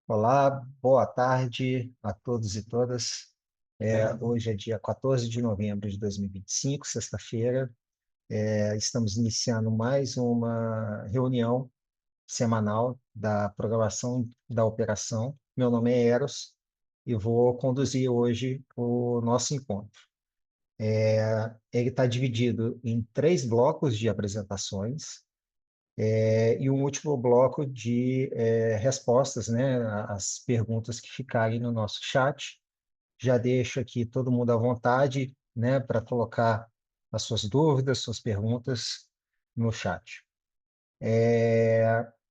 Olá, boa tarde a todos e todas. Hoje é dia 14 de novembro de 2025, sexta-feira. Estamos iniciando mais uma reunião semanal da programação da operação. Meu nome é Eros e vou conduzir hoje o nosso encontro. Ele está dividido em três blocos de apresentações e um último bloco de respostas, né, às perguntas que ficarem no nosso chat. Já deixo aqui todo mundo à vontade, né, para colocar as suas dúvidas, suas perguntas no chat.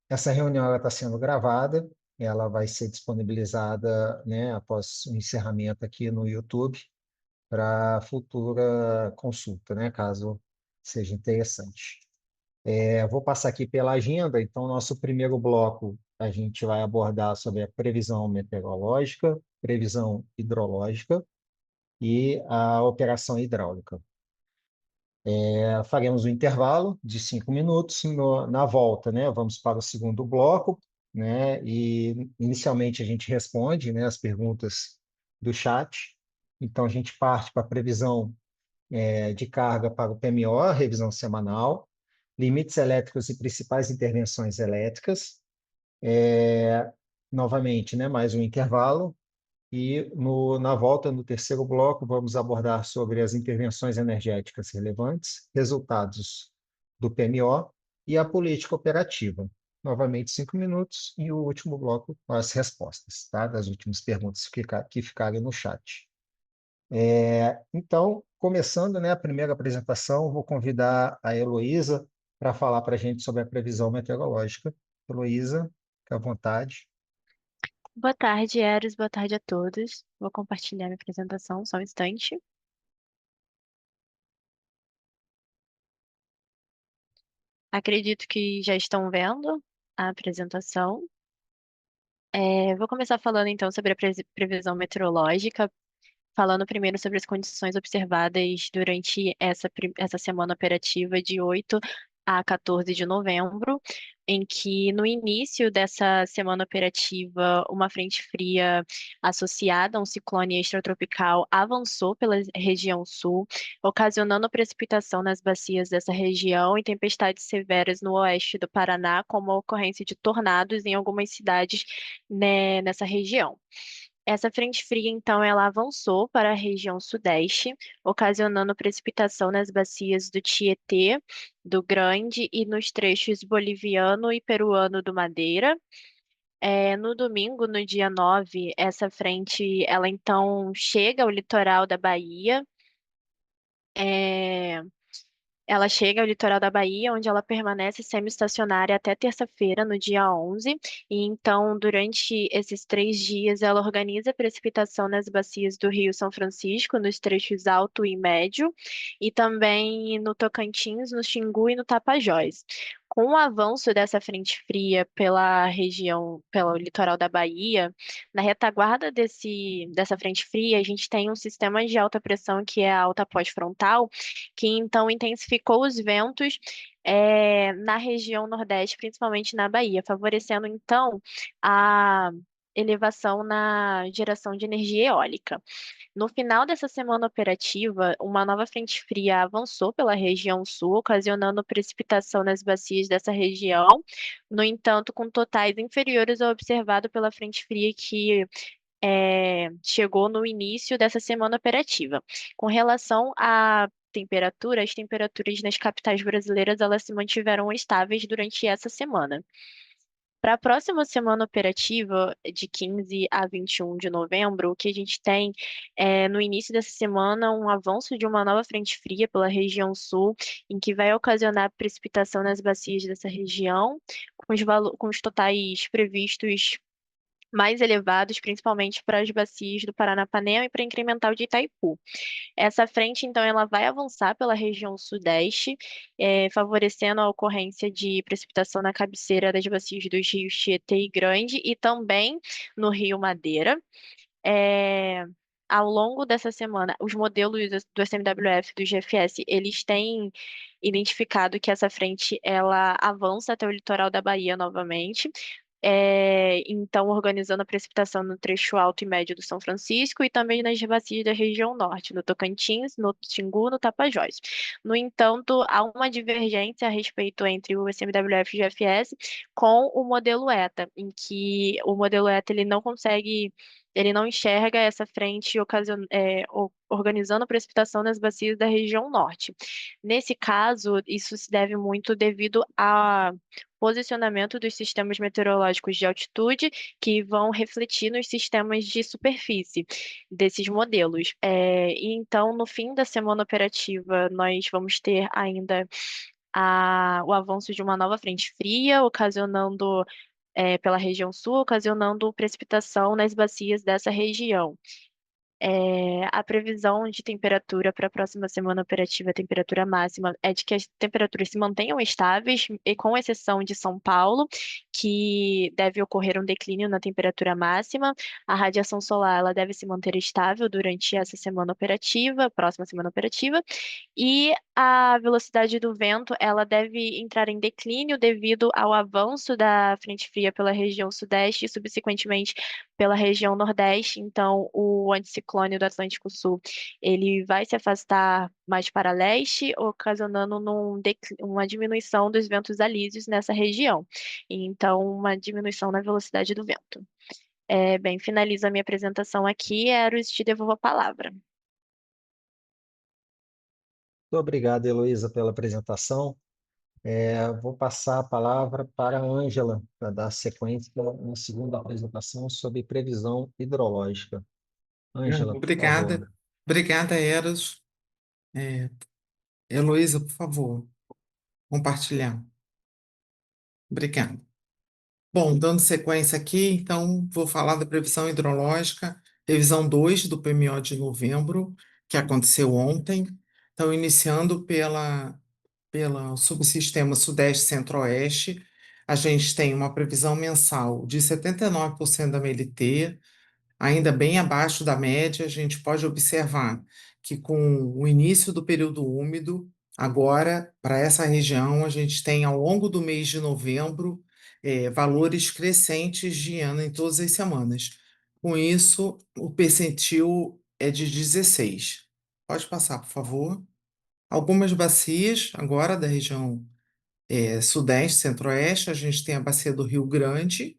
Essa reunião está sendo gravada, ela vai ser disponibilizada, né, após o encerramento aqui no YouTube para futura consulta, né, caso seja interessante. Vou passar aqui pela agenda. Então, nosso primeiro bloco, a gente vai abordar sobre a previsão meteorológica, previsão hidrológica e a operação hidráulica. Faremos um intervalo de 5 minutos. Na volta, né, vamos para o segundo bloco, né, e inicialmente a gente responde, né, as perguntas do chat. Então, a gente parte para a previsão de carga para o PMO, revisão semanal, limites elétricos e principais intervenções elétricas. Novamente, né, mais um intervalo. E na volta, no terceiro bloco, vamos abordar sobre as intervenções energéticas relevantes, resultados do PMO e a política operativa. Novamente, 5 minutos. E o último bloco, as respostas, tá? Das últimas perguntas que ficarem no chat. Então, começando, né, a primeira apresentação, vou convidar a Heloísa para falar para a gente sobre a previsão meteorológica. Heloísa, fique à vontade. Boa tarde, Eros. Boa tarde a todos. Vou compartilhar minha apresentação só um instante. Acredito que já estão vendo a apresentação. Vou começar falando então sobre a previsão meteorológica, falando primeiro sobre as condições observadas durante essa semana operativa de 8 a 14 de novembro, em que no início dessa semana operativa, uma frente fria associada a um ciclone extratropical avançou pela região sul, ocasionando precipitação nas bacias dessa região e tempestades severas no oeste do Paraná, como a ocorrência de tornados em algumas cidades, né, nessa região. Essa frente fria, então, ela avançou para a região sudeste, ocasionando precipitação nas bacias do Tietê, do Grande e nos trechos boliviano e peruano do Madeira. No domingo, no dia 9, essa frente, ela então chega ao litoral da Bahia. É, Ela chega ao litoral da Bahia, onde ela permanece semi-estacionária até terça-feira, no dia 11. E então, durante esses 3 dias, ela organiza precipitação nas bacias do Rio São Francisco, nos trechos alto e médio, e também no Tocantins, no Xingu e no Tapajós. Com o avanço dessa frente fria pela região, pelo litoral da Bahia, na retaguarda dessa frente fria, a gente tem um sistema de alta pressão que é a alta pós-frontal, que então intensificou os ventos na região Nordeste, principalmente na Bahia, favorecendo então a elevação na geração de energia eólica. No final dessa semana operativa, uma nova frente fria avançou pela região sul, ocasionando precipitação nas bacias dessa região, no entanto, com totais inferiores ao observado pela frente fria que chegou no início dessa semana operativa. Com relação à temperatura, as temperaturas nas capitais brasileiras elas se mantiveram estáveis durante essa semana. Para a próxima semana operativa, de 15 a 21 de novembro, o que a gente tem é, no início dessa semana, um avanço de uma nova frente fria pela região sul, em que vai ocasionar precipitação nas bacias dessa região, com os totais previstos mais elevados, principalmente para as bacias do Paranapanema e para a Incremental de Itaipu. Essa frente, então, ela vai avançar pela região sudeste, favorecendo a ocorrência de precipitação na cabeceira das bacias dos rios Tietê e Grande e também no Rio Madeira. É, Ao longo dessa semana, os modelos do SMWF, do GFS, eles têm identificado que essa frente ela avança até o litoral da Bahia novamente, então organizando a precipitação no trecho alto e médio do São Francisco e também nas bacias da região norte, no Tocantins, no Xingu, no Tapajós. No entanto, há uma divergência a respeito entre o ICMWF e o GFS com o modelo ETA, em que o modelo ETA ele não consegue, ele não enxerga essa frente organizando a precipitação nas bacias da região norte. Nesse caso, isso se deve muito devido a posicionamento dos sistemas meteorológicos de altitude que vão refletir nos sistemas de superfície desses modelos. E então, no fim da semana operativa, nós vamos ter ainda o avanço de uma nova frente fria, ocasionando, pela região sul, ocasionando precipitação nas bacias dessa região. A previsão de temperatura para a próxima semana operativa, a temperatura máxima, é de que as temperaturas se mantenham estáveis, e com exceção de São Paulo, que deve ocorrer um declínio na temperatura máxima. A radiação solar ela deve se manter estável durante essa semana operativa, próxima semana operativa, e a velocidade do vento ela deve entrar em declínio devido ao avanço da frente fria pela região sudeste e, subsequentemente, pela região nordeste. Então, o anticiclone do Atlântico Sul ele vai se afastar mais para leste, ocasionando uma diminuição dos ventos alísios nessa região. Então, uma diminuição na velocidade do vento. Bem, finalizo a minha apresentação aqui. Eros, te devolvo a palavra. Muito obrigado, Heloísa, pela apresentação. Vou passar a palavra para a Ângela, para dar sequência na segunda apresentação sobre previsão hidrológica. Ângela, por favor. Obrigada. Obrigada, Eros. É, Heloísa, por favor, compartilhar. Obrigada. Bom, dando sequência aqui, então, vou falar da previsão hidrológica, revisão 2 do PMO de novembro, que aconteceu ontem. Então, iniciando pela subsistema Sudeste Centro-Oeste, a gente tem uma previsão mensal de 79% da MLT, ainda bem abaixo da média. A gente pode observar que, com o início do período úmido, agora, para essa região, a gente tem, ao longo do mês de novembro, valores crescentes de ANA em todas as semanas. Com isso, o percentil é de 16. Pode passar, por favor. Algumas bacias, agora da região Sudeste, Centro-Oeste, a gente tem a bacia do Rio Grande,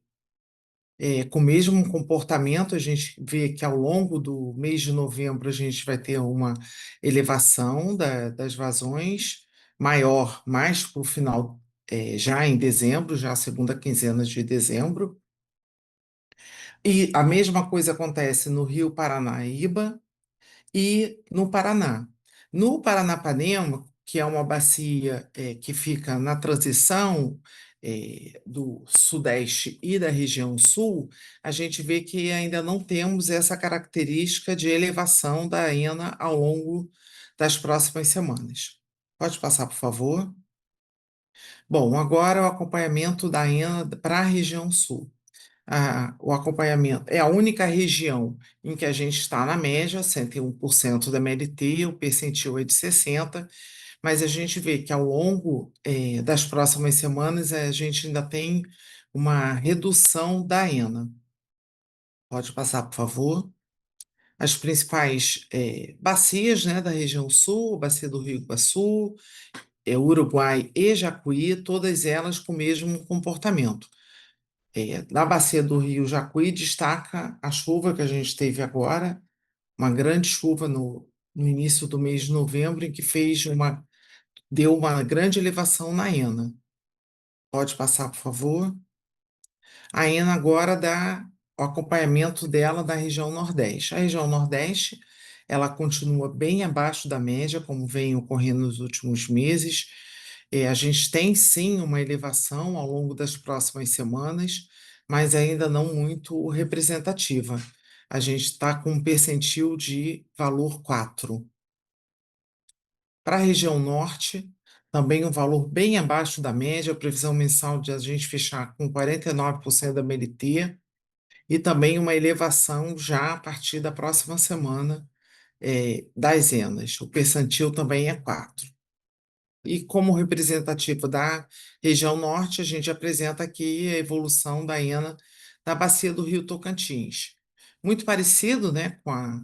com o mesmo comportamento. A gente vê que, ao longo do mês de novembro, a gente vai ter uma elevação das vazões maior, mais para o final, já em dezembro, já a segunda quinzena de dezembro. E a mesma coisa acontece no Rio Paranaíba e no Paraná. No Paranapanema, que é uma bacia que fica na transição do Sudeste e da região Sul, a gente vê que ainda não temos essa característica de elevação da ENA ao longo das próximas semanas. Pode passar, por favor. Bom, agora o acompanhamento da ENA para a região Sul. O acompanhamento é a única região em que a gente está na média, 101% da MLT, o percentil é de 60%, mas a gente vê que, ao longo das próximas semanas, a gente ainda tem uma redução da ENA. Pode passar, por favor. As principais bacias, né, da região sul, a bacia do Rio Iguaçu, Uruguai e Jacuí, todas elas com o mesmo comportamento. Na bacia do Rio Jacuí, destaca a chuva que a gente teve agora, uma grande chuva no início do mês de novembro, em que deu uma grande elevação na ENA. Pode passar, por favor. A ENA agora dá o acompanhamento dela da região Nordeste. A região Nordeste, ela continua bem abaixo da média, como vem ocorrendo nos últimos meses. A gente tem, sim, uma elevação ao longo das próximas semanas, mas ainda não muito representativa. A gente está com um percentil de valor 4. Para a região norte, também um valor bem abaixo da média, a previsão mensal de a gente fechar com 49% da MLT, e também uma elevação já a partir da próxima semana das ENAs. O percentil também é 4. E como representativo da região norte, a gente apresenta aqui a evolução da ENA da bacia do Rio Tocantins. Muito parecido, né, com a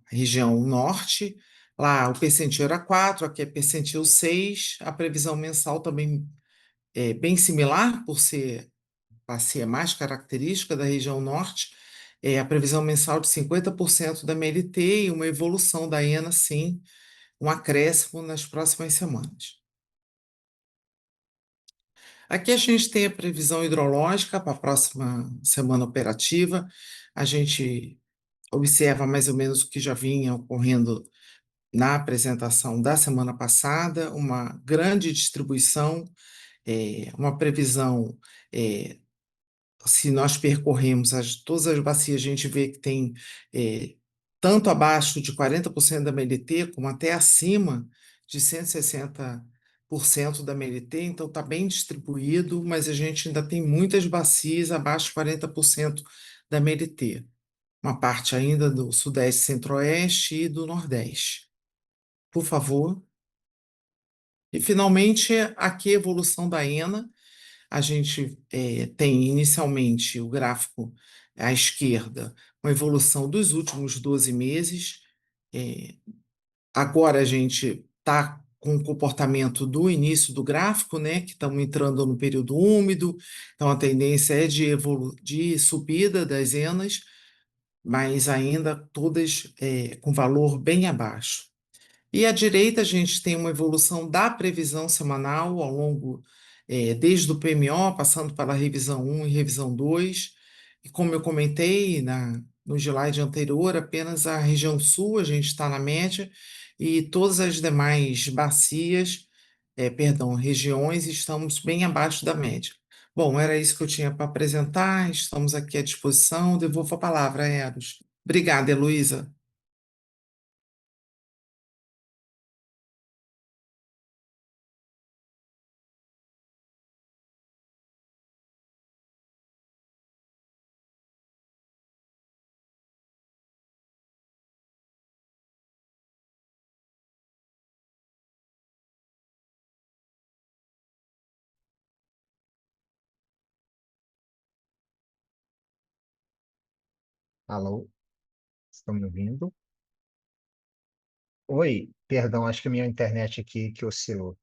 região norte. Lá o percentil era 4, aqui é percentil 6. A previsão mensal também é bem similar, por ser a bacia mais característica da região norte. A previsão mensal de 50% da MLT e uma evolução da ENA, sim, um acréscimo nas próximas semanas. Aqui a gente tem a previsão hidrológica para a próxima semana operativa. A gente observa mais ou menos o que já vinha ocorrendo na apresentação da semana passada, uma grande distribuição, uma previsão, eh, se nós percorremos todas as bacias, a gente vê que tem tanto abaixo de 40% da MLT, como até acima de 160% da MLT, então está bem distribuído, mas a gente ainda tem muitas bacias abaixo de 40% da MLT. Uma parte ainda do Sudeste, Centro-Oeste e do Nordeste. Por favor. E, finalmente, aqui a evolução da ENA. A gente tem inicialmente o gráfico à esquerda, uma evolução dos últimos 12 meses. Agora a gente está com o comportamento do início do gráfico, né, que estamos entrando no período úmido, então a tendência é de subida das ENAs, mas ainda todas com valor bem abaixo. E à direita, a gente tem uma evolução da previsão semanal ao longo, desde o PMO, passando pela revisão 1 e revisão 2. E como eu comentei no slide anterior, apenas a região sul a gente está na média e todas as demais bacias, perdão, regiões, estamos bem abaixo da média. Bom, era isso que eu tinha para apresentar, estamos aqui à disposição. Devolvo a palavra a Eros. Obrigada, Heloísa. Alô, estão me ouvindo? Oi, perdão, acho que a minha internet aqui que oscilou.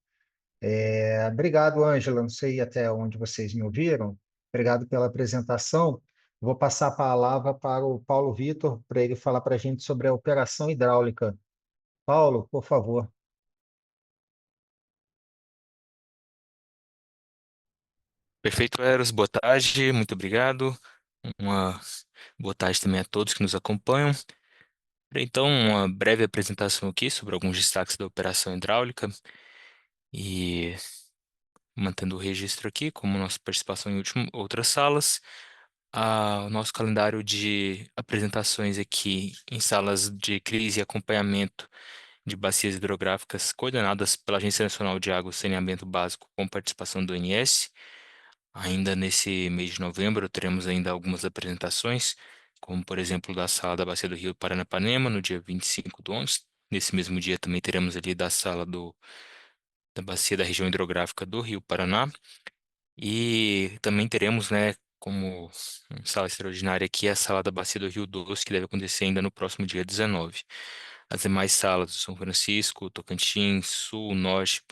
Obrigado, Ângela. Não sei até onde vocês me ouviram. Obrigado pela apresentação. Vou passar a palavra para o Paulo Vitor, para ele falar para a gente sobre a operação hidráulica. Paulo, por favor. Perfeito, Eros. Boa tarde, muito obrigado. Uma boa tarde também a todos que nos acompanham. Então, uma breve apresentação aqui sobre alguns destaques da operação hidráulica e mantendo o registro aqui, como nossa participação em outras salas. O nosso calendário de apresentações aqui em salas de crise e acompanhamento de bacias hidrográficas coordenadas pela Agência Nacional de Água e Saneamento Básico com participação do ONS. Ainda nesse mês de novembro, teremos ainda algumas apresentações, como por exemplo da sala da Bacia do Rio Paranapanema, no dia 25 do 11. Nesse mesmo dia também teremos ali da sala da Bacia da Região Hidrográfica do Rio Paraná. E também teremos, né, como sala extraordinária aqui, a sala da Bacia do Rio Doce, que deve acontecer ainda no próximo dia 19. As demais salas do São Francisco, Tocantins, Sul, Norte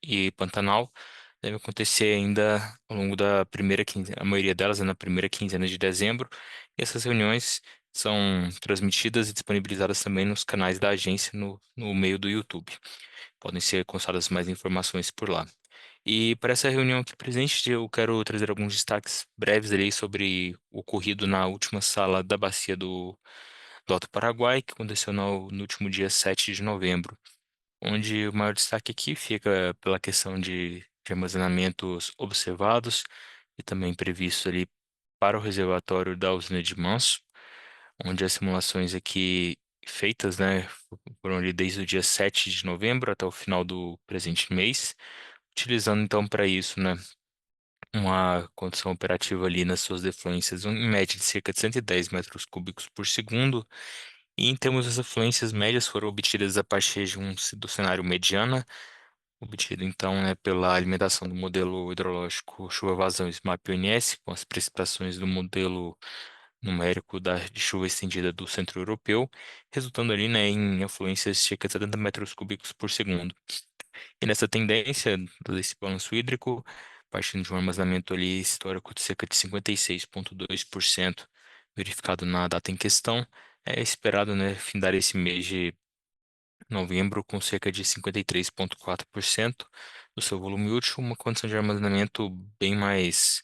e Pantanal devem acontecer ainda ao longo da primeira quinzena, a maioria delas é na primeira quinzena de dezembro. E essas reuniões são transmitidas e disponibilizadas também nos canais da agência no meio do YouTube. Podem ser consultadas mais informações por lá. E para essa reunião aqui presente, eu quero trazer alguns destaques breves ali sobre o ocorrido na última sala da Bacia do Alto Paraguai, que aconteceu no último dia 7 de novembro, onde o maior destaque aqui fica pela questão de armazenamentos observados e também previsto ali para o reservatório da usina de Manso, onde as simulações aqui feitas, né, foram ali desde o dia 7 de novembro até o final do presente mês, utilizando então para isso, né, uma condição operativa ali nas suas defluências em média de cerca de 110 metros cúbicos por segundo. E em termos das afluências médias foram obtidas a partir do cenário mediana, obtido então, né, pela alimentação do modelo hidrológico chuva-vazão SMAP-ONS, com as precipitações do modelo numérico de chuva estendida do centro europeu, resultando ali, né, em afluências de cerca de 70 metros cúbicos por segundo. E nessa tendência desse balanço hídrico, partindo de um armazenamento ali histórico de cerca de 56,2% verificado na data em questão, é esperado, né, findar esse mês de novembro com cerca de 53,4% do seu volume útil, uma condição de armazenamento bem mais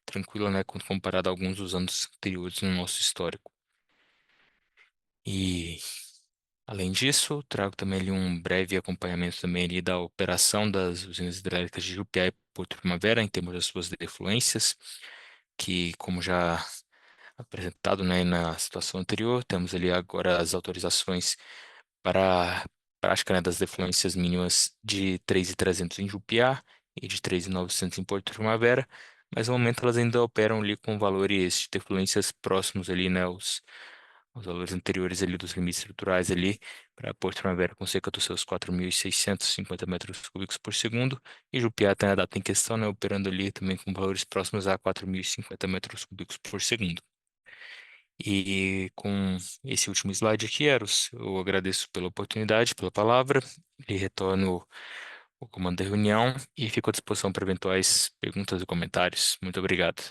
tranquila, né, quando comparado a alguns dos anos anteriores no nosso histórico. E além disso, trago também ali um breve acompanhamento também ali da operação das usinas hidrelétricas de Jupiá e Porto Primavera em termos das suas defluências, que como já apresentado, né, na situação anterior, temos ali agora as autorizações para a prática, né, das defluências mínimas de 3.300 em Jupiá e de 3.900 em Porto Primavera, mas no momento elas ainda operam ali com valores de defluências próximos ali, né, os valores anteriores ali dos limites estruturais ali para Porto Primavera com cerca dos seus 4.650 metros cúbicos por segundo e Jupiá tem a data em questão, né, operando ali também com valores próximos a 4.050 metros cúbicos por segundo. E com esse último slide aqui, Eros, eu agradeço pela oportunidade, pela palavra, e retorno o comando da reunião e fico à disposição para eventuais perguntas e comentários. Muito obrigado.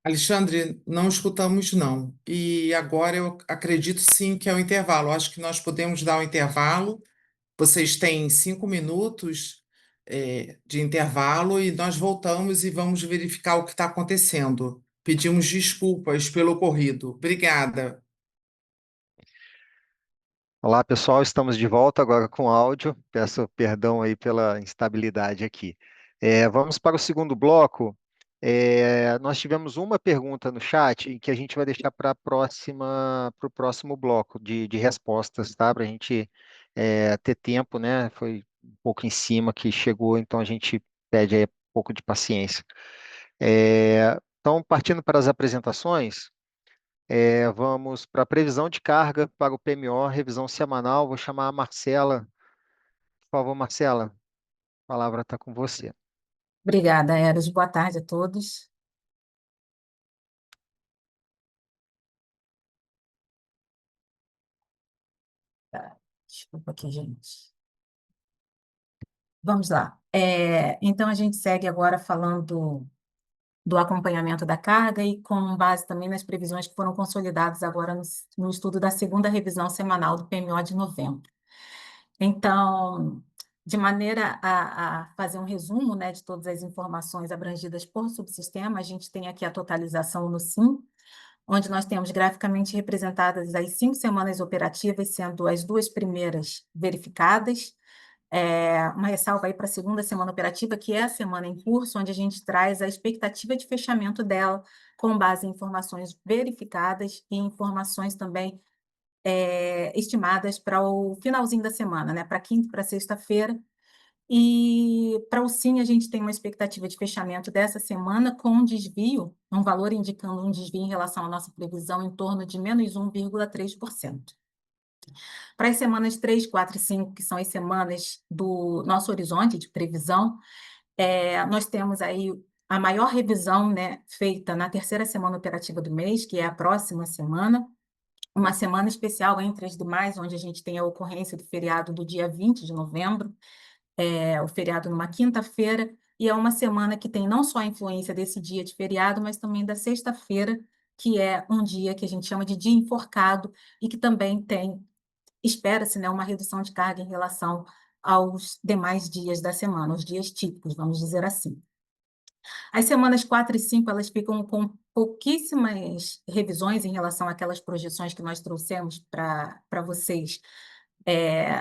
Alexandre, não escutamos não. E agora eu acredito sim que é o intervalo. Acho que nós podemos dar o intervalo. Vocês têm 5 minutos, de intervalo e nós voltamos e vamos verificar o que está acontecendo. Pedimos desculpas pelo ocorrido. Obrigada. Olá, pessoal, estamos de volta agora com áudio. Peço perdão aí pela instabilidade aqui. Vamos para o segundo bloco. Nós tivemos uma pergunta no chat e que a gente vai deixar para para o próximo bloco de respostas, tá? Para a gente ter tempo, né? Foi um pouco em cima que chegou, então a gente pede aí um pouco de paciência. Então, partindo para as apresentações. Vamos para a previsão de carga para o PMO, revisão semanal. Vou chamar a Marcela. Por favor, Marcela, a palavra está com você. Obrigada, Eros. Boa tarde a todos. Tá, desculpa aqui, gente. Vamos lá. Então, a gente segue agora falando do acompanhamento da carga e com base também nas previsões que foram consolidadas agora no estudo da segunda revisão semanal do PMO de novembro. Então, de maneira a fazer um resumo, né, de todas as informações abrangidas por subsistema, a gente tem aqui a totalização no SIM, onde nós temos graficamente representadas as 5 semanas operativas, sendo as 2 primeiras verificadas. Uma ressalva aí para a segunda semana operativa, que é a semana em curso, onde a gente traz a expectativa de fechamento dela com base em informações verificadas e informações também estimadas para o finalzinho da semana, né? Para quinta e para sexta-feira. E para o SIM, a gente tem uma expectativa de fechamento dessa semana com um desvio, um valor indicando um desvio em relação à nossa previsão em torno de menos 1,3%. Para as semanas 3, 4 e 5, que são as semanas do nosso horizonte de previsão, nós temos aí a maior revisão, né, feita na terceira semana operativa do mês, que é a próxima semana, uma semana especial entre as demais, onde a gente tem a ocorrência do feriado do dia 20 de novembro, o feriado numa quinta-feira, e é uma semana que tem não só a influência desse dia de feriado, mas também da sexta-feira, que é um dia que a gente chama de dia enforcado, e que também tem, espera-se, né, uma redução de carga em relação aos demais dias da semana, os dias típicos, vamos dizer assim. As semanas 4 e 5, elas ficam com pouquíssimas revisões em relação àquelas projeções que nós trouxemos para vocês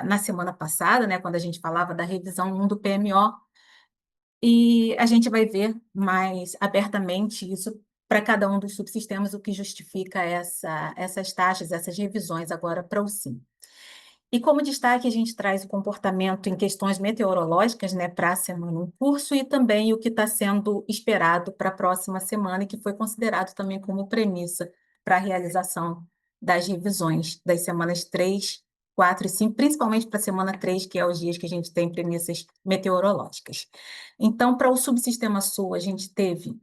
na semana passada, né, quando a gente falava da revisão 1 do PMO, e a gente vai ver mais abertamente isso para cada um dos subsistemas, o que justifica essas taxas, essas revisões agora para o SIM. E como destaque, a gente traz o comportamento em questões meteorológicas, né, para a semana em curso e também o que está sendo esperado para a próxima semana e que foi considerado também como premissa para a realização das revisões das semanas 3, 4 e 5, principalmente para a semana 3, que é os dias que a gente tem premissas meteorológicas. Então, para o subsistema sul, a gente teve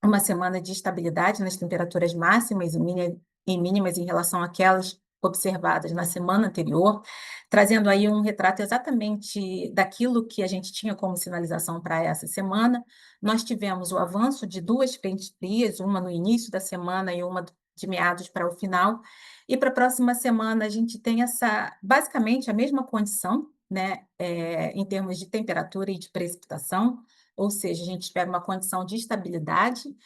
uma semana de estabilidade nas temperaturas máximas e mínimas em relação àquelas observadas na semana anterior, trazendo aí um retrato exatamente daquilo que a gente tinha como sinalização para essa semana. Nós tivemos o avanço de 2 frentes frias, uma no início da semana e uma de meados para o final, e para a próxima semana a gente tem basicamente a mesma condição, né, em termos de temperatura e de precipitação, ou seja, a gente espera uma condição de estabilidade,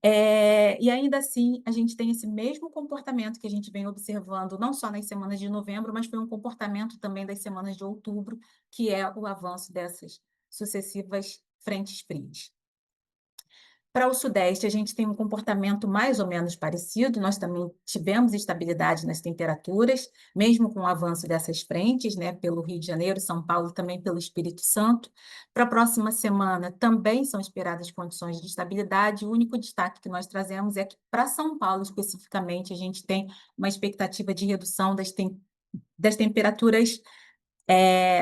e ainda assim a gente tem esse mesmo comportamento que a gente vem observando não só nas semanas de novembro, mas foi um comportamento também das semanas de outubro, que é o avanço dessas sucessivas frentes frias. Para o Sudeste, a gente tem um comportamento mais ou menos parecido, nós também tivemos estabilidade nas temperaturas, mesmo com o avanço dessas frentes, né, pelo Rio de Janeiro, São Paulo, também pelo Espírito Santo. Para a próxima semana, também são esperadas condições de estabilidade, o único destaque que nós trazemos é que, para São Paulo, especificamente, a gente tem uma expectativa de redução das temperaturas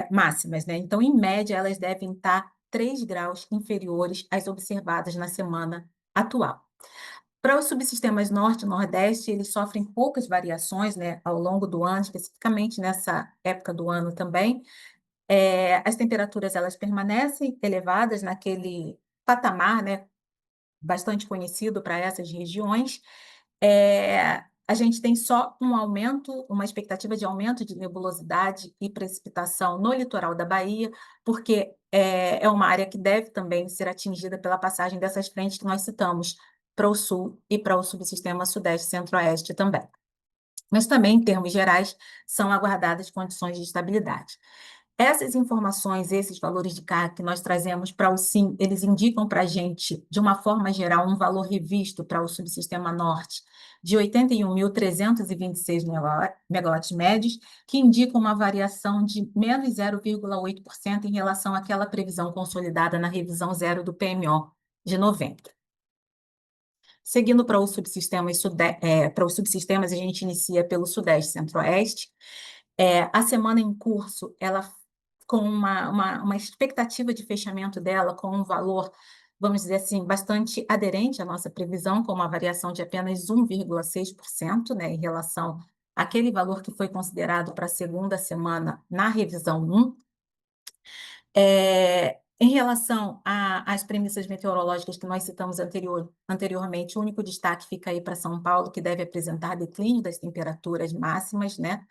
máximas, né? Então, em média, elas devem estar 3 graus inferiores às observadas na semana atual. Para os subsistemas Norte e Nordeste, eles sofrem poucas variações, né, ao longo do ano, especificamente nessa época do ano também. As temperaturas elas permanecem elevadas naquele patamar, né, bastante conhecido para essas regiões. A gente tem só uma expectativa de aumento de nebulosidade e precipitação no litoral da Bahia, porque é uma área que deve também ser atingida pela passagem dessas frentes que nós citamos para o sul e para o subsistema Sudeste e Centro-Oeste também. Mas também, em termos gerais, são aguardadas condições de estabilidade. Essas informações, esses valores de carga que nós trazemos para o SIM, eles indicam para a gente, de uma forma geral, um valor revisto para o subsistema Norte de 81.326 megawatts médios, que indica uma variação de menos 0,8% em relação àquela previsão consolidada na revisão 0 do PMO de novembro. Seguindo para os subsistemas, a gente inicia pelo Sudeste e Centro-Oeste. A semana em curso, ela com uma expectativa de fechamento dela com um valor, vamos dizer assim, bastante aderente à nossa previsão, com uma variação de apenas 1,6%, né, em relação àquele valor que foi considerado para a segunda semana na revisão 1. Em relação às premissas meteorológicas que nós citamos anteriormente, o único destaque fica aí para São Paulo, que deve apresentar declínio das temperaturas máximas, né?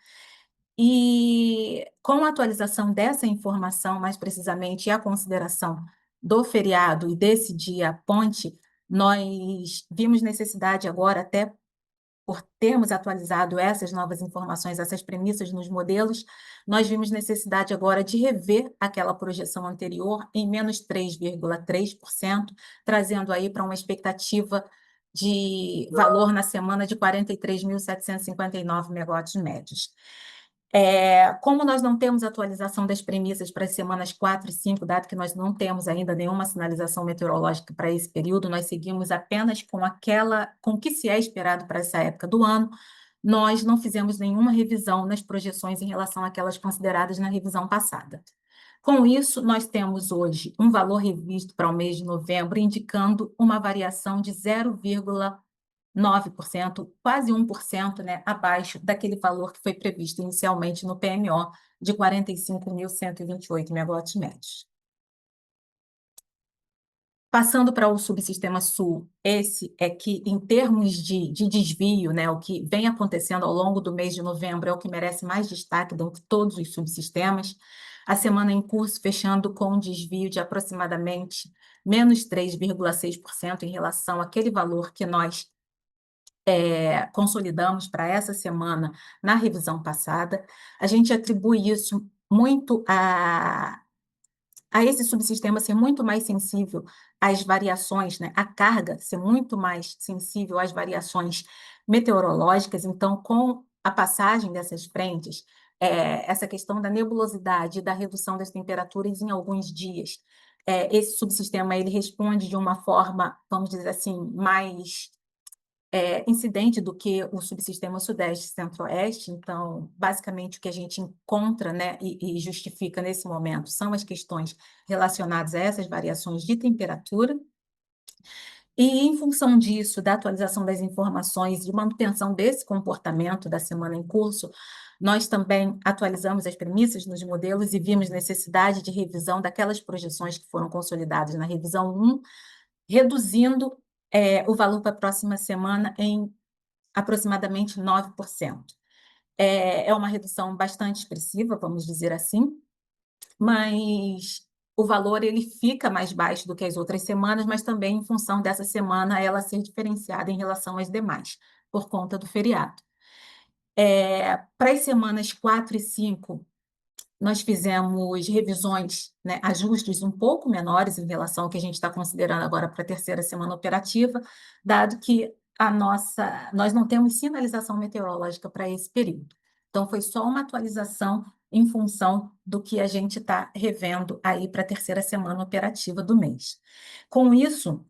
E com a atualização dessa informação, mais precisamente, e a consideração do feriado e desse dia ponte, nós vimos necessidade agora, até por termos atualizado essas novas informações, essas premissas nos modelos, nós vimos necessidade agora de rever aquela projeção anterior em menos 3,3%, trazendo aí para uma expectativa de valor na semana de 43.759 megawatts médios. Como nós não temos atualização das premissas para as semanas 4 e 5, dado que nós não temos ainda nenhuma sinalização meteorológica para esse período, nós seguimos apenas com o que se é esperado para essa época do ano. Nós não fizemos nenhuma revisão nas projeções em relação àquelas consideradas na revisão passada. Com isso, nós temos hoje um valor revisto para o mês de novembro, indicando uma variação de 0,9%, quase 1%, né, abaixo daquele valor que foi previsto inicialmente no PMO de 45.128 megawatts médios. Passando para o subsistema sul, esse é que, em termos de desvio, né, o que vem acontecendo ao longo do mês de novembro é o que merece mais destaque dentre todos os subsistemas. A semana em curso fechando com um desvio de aproximadamente menos 3,6% em relação àquele valor que nós consolidamos para essa semana na revisão passada. A gente atribui isso muito a esse subsistema ser muito mais sensível às variações, né? A carga ser muito mais sensível às variações meteorológicas. Então, com a passagem dessas frentes, essa questão da nebulosidade e da redução das temperaturas em alguns dias, esse subsistema ele responde de uma forma, vamos dizer assim, mais incidente do que o subsistema Sudeste e Centro-Oeste. Então, basicamente, o que a gente encontra, né, e justifica nesse momento são as questões relacionadas a essas variações de temperatura. E, em função disso, da atualização das informações, de manutenção desse comportamento da semana em curso, nós também atualizamos as premissas nos modelos e vimos necessidade de revisão daquelas projeções que foram consolidadas na revisão 1, reduzindo o valor para a próxima semana em aproximadamente 9%. É uma redução bastante expressiva, vamos dizer assim, mas o valor ele fica mais baixo do que as outras semanas, mas também em função dessa semana ela ser diferenciada em relação às demais, por conta do feriado. Para as semanas 4 e 5, nós fizemos revisões, né, ajustes um pouco menores em relação ao que a gente está considerando agora para a terceira semana operativa, dado que nós não temos sinalização meteorológica para esse período. Então, foi só uma atualização em função do que a gente está revendo aí para a terceira semana operativa do mês. Com isso,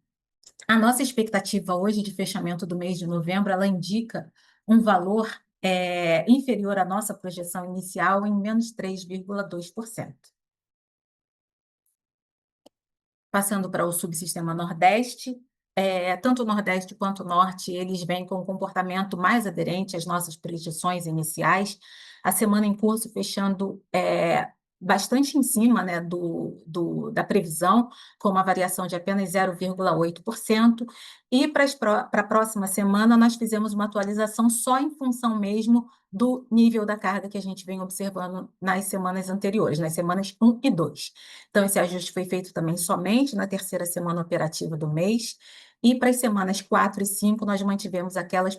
a nossa expectativa hoje de fechamento do mês de novembro, ela indica um valor inferior à nossa projeção inicial em menos 3,2%. Passando para o subsistema Nordeste, tanto o Nordeste quanto o Norte, eles vêm com um comportamento mais aderente às nossas projeções iniciais. A semana em curso fechando bastante em cima, né, da previsão, com uma variação de apenas 0,8%. E para a próxima semana, nós fizemos uma atualização só em função mesmo do nível da carga que a gente vem observando nas semanas anteriores, nas semanas 1 e 2. Então, esse ajuste foi feito também somente na terceira semana operativa do mês. E para as semanas 4 e 5, nós mantivemos aquelas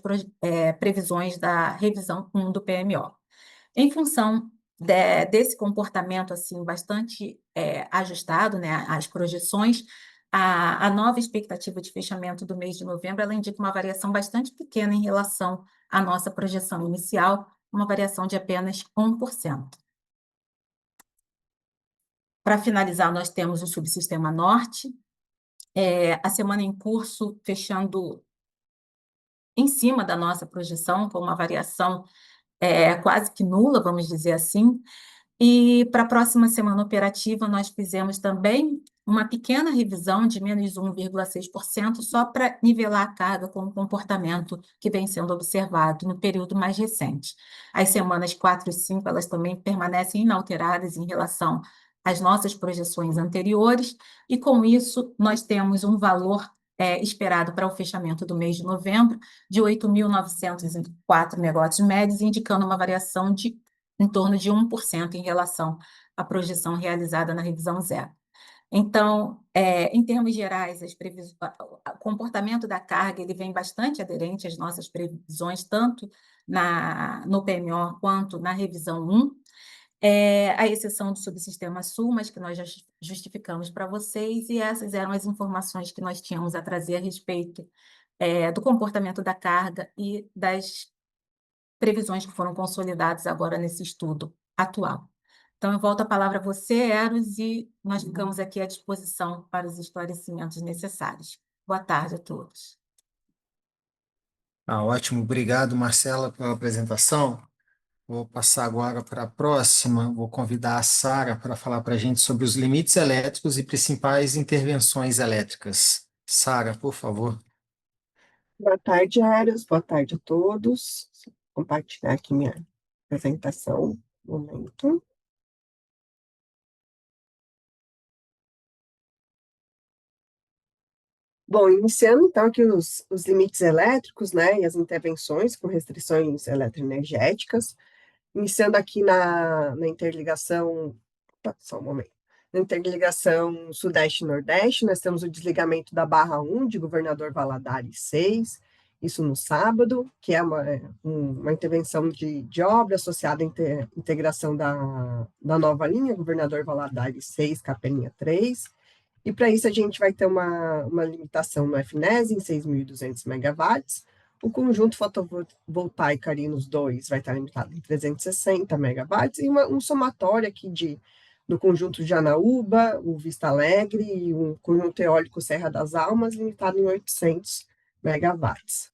previsões da revisão 1 do PMO. Em função desse comportamento assim bastante ajustado, né, às projeções, a nova expectativa de fechamento do mês de novembro, ela indica uma variação bastante pequena em relação à nossa projeção inicial, uma variação de apenas 1%. Para finalizar, nós temos o subsistema Norte, a semana em curso fechando em cima da nossa projeção, com uma variação quase que nula, vamos dizer assim. E para a próxima semana operativa, nós fizemos também uma pequena revisão de menos 1,6%, só para nivelar a carga com o comportamento que vem sendo observado no período mais recente. As semanas 4 e 5, elas também permanecem inalteradas em relação às nossas projeções anteriores, e com isso nós temos um valor esperado para o fechamento do mês de novembro de 8.904 megawatts médios, indicando uma variação de em torno de 1% em relação à projeção realizada na revisão 0. Então, em termos gerais, o comportamento da carga ele vem bastante aderente às nossas previsões, tanto no PMO quanto na revisão 1, à exceção do subsistema Sul, mas que nós já justificamos para vocês, e essas eram as informações que nós tínhamos a trazer a respeito do comportamento da carga e das previsões que foram consolidadas agora nesse estudo atual. Então, eu volto a palavra a você, Eros, e nós ficamos aqui à disposição para os esclarecimentos necessários. Boa tarde a todos. Ótimo, obrigado, Marcela, pela apresentação. Vou passar agora para a próxima. Vou convidar a Sara para falar para a gente sobre os limites elétricos e principais intervenções elétricas. Sara, por favor. Boa tarde, Aras. Boa tarde a todos. Vou compartilhar aqui minha apresentação. Um momento. Bom, iniciando então aqui os limites elétricos, né, e as intervenções com restrições eletroenergéticas. Iniciando aqui na interligação Opa, só um momento. Na interligação Sudeste-Nordeste, nós temos o desligamento da Barra 1 de Governador Valadares 6, isso no sábado, que é uma intervenção de obra associada à integração da nova linha, Governador Valadares 6, Capelinha 3. E para isso a gente vai ter uma limitação no FNES em 6.200 megawatts. O conjunto fotovoltaico Arinos 2 vai estar limitado em 360 megawatts e um somatório aqui do conjunto de Anaúba, o Vista Alegre e o conjunto eólico Serra das Almas, limitado em 800 megawatts.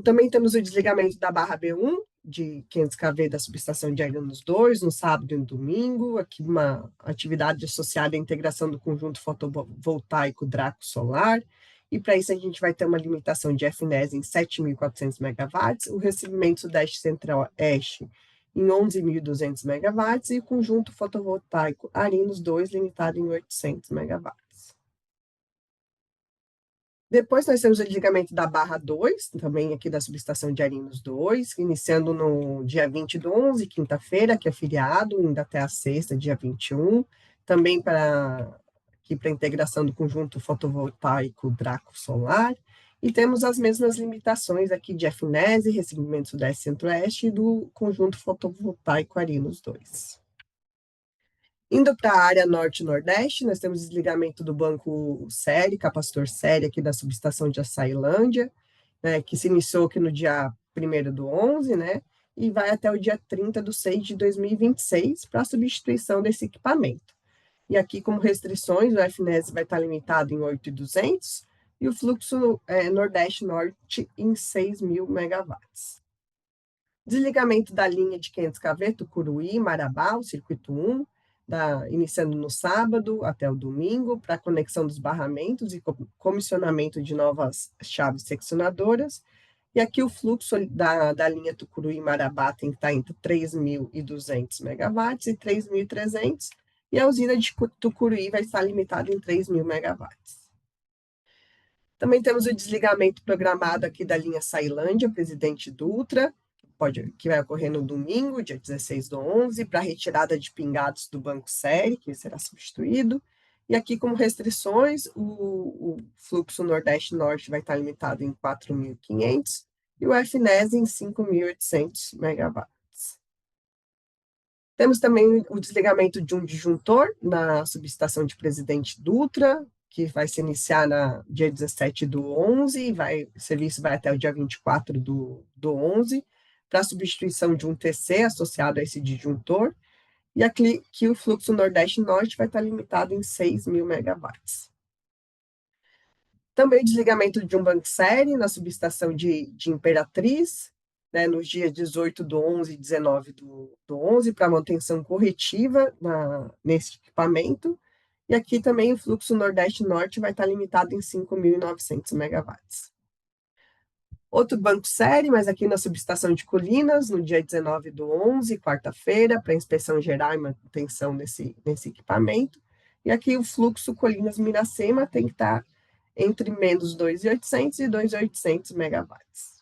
Também temos o desligamento da barra B1, de 500 kV da subestação de Arinos 2, no sábado e no domingo, aqui uma atividade associada à integração do conjunto fotovoltaico Draco Solar, e para isso a gente vai ter uma limitação de FNES em 7.400 megawatts, o recebimento Sudeste Central-Oeste em 11.200 megawatts e o conjunto fotovoltaico Arinos 2 limitado em 800 megawatts. Depois nós temos o desligamento da barra 2, também aqui da subestação de Arinos 2, iniciando no dia 20 do 11, quinta-feira, que é feriado, ainda até a sexta, dia 21, também aqui para a integração do conjunto fotovoltaico Draco Solar, e temos as mesmas limitações aqui de FNES, recebimento Sudeste Centro-Oeste, e do conjunto fotovoltaico Arinos 2. Indo para a área Norte-Nordeste, nós temos desligamento do banco Série, capacitor Série aqui da subestação de Açailândia, né, que se iniciou aqui no dia 1º do 11, né, e vai até o dia 30 de 6 de 2026 para a substituição desse equipamento. E aqui, como restrições, o FNES vai estar limitado em 8.200 e o fluxo Nordeste-Norte em 6.000 megawatts. Desligamento da linha de 500 kV, Tucuruí, Marabá, o circuito 1, iniciando no sábado até o domingo, para a conexão dos barramentos e comissionamento de novas chaves seccionadoras. E aqui o fluxo da linha Tucuruí-Marabá tem que estar entre 3.200 megawatts e 3.300, e a usina de Tucuruí vai estar limitada em 3.000 megawatts. Também temos o desligamento programado aqui da linha Sailândia, Presidente Dutra, que vai ocorrer no domingo, dia 16 do 11, para retirada de pingados do banco Série, que será substituído. E aqui, como restrições, o fluxo Nordeste-Norte vai estar limitado em 4.500 e o FNES em 5.800 megawatts. Temos também o desligamento de um disjuntor na subestação de Presidente Dutra, que vai se iniciar no dia 17 do 11, o serviço vai até o dia 24 do 11, para a substituição de um TC associado a esse disjuntor, e aqui que o fluxo Nordeste-Norte vai estar limitado em 6.000 megawatts. Também desligamento de um banco Série na subestação de Imperatriz, né, nos dias 18 do 11 e 19 do 11, para manutenção corretiva nesse equipamento, e aqui também o fluxo Nordeste-Norte vai estar limitado em 5.900 megawatts. Outro banco Série, mas aqui na subestação de Colinas, no dia 19 do 11, quarta-feira, para inspeção geral e manutenção nesse equipamento. E aqui o fluxo Colinas-Miracema tem que estar entre menos 2.800 e 2.800 megawatts.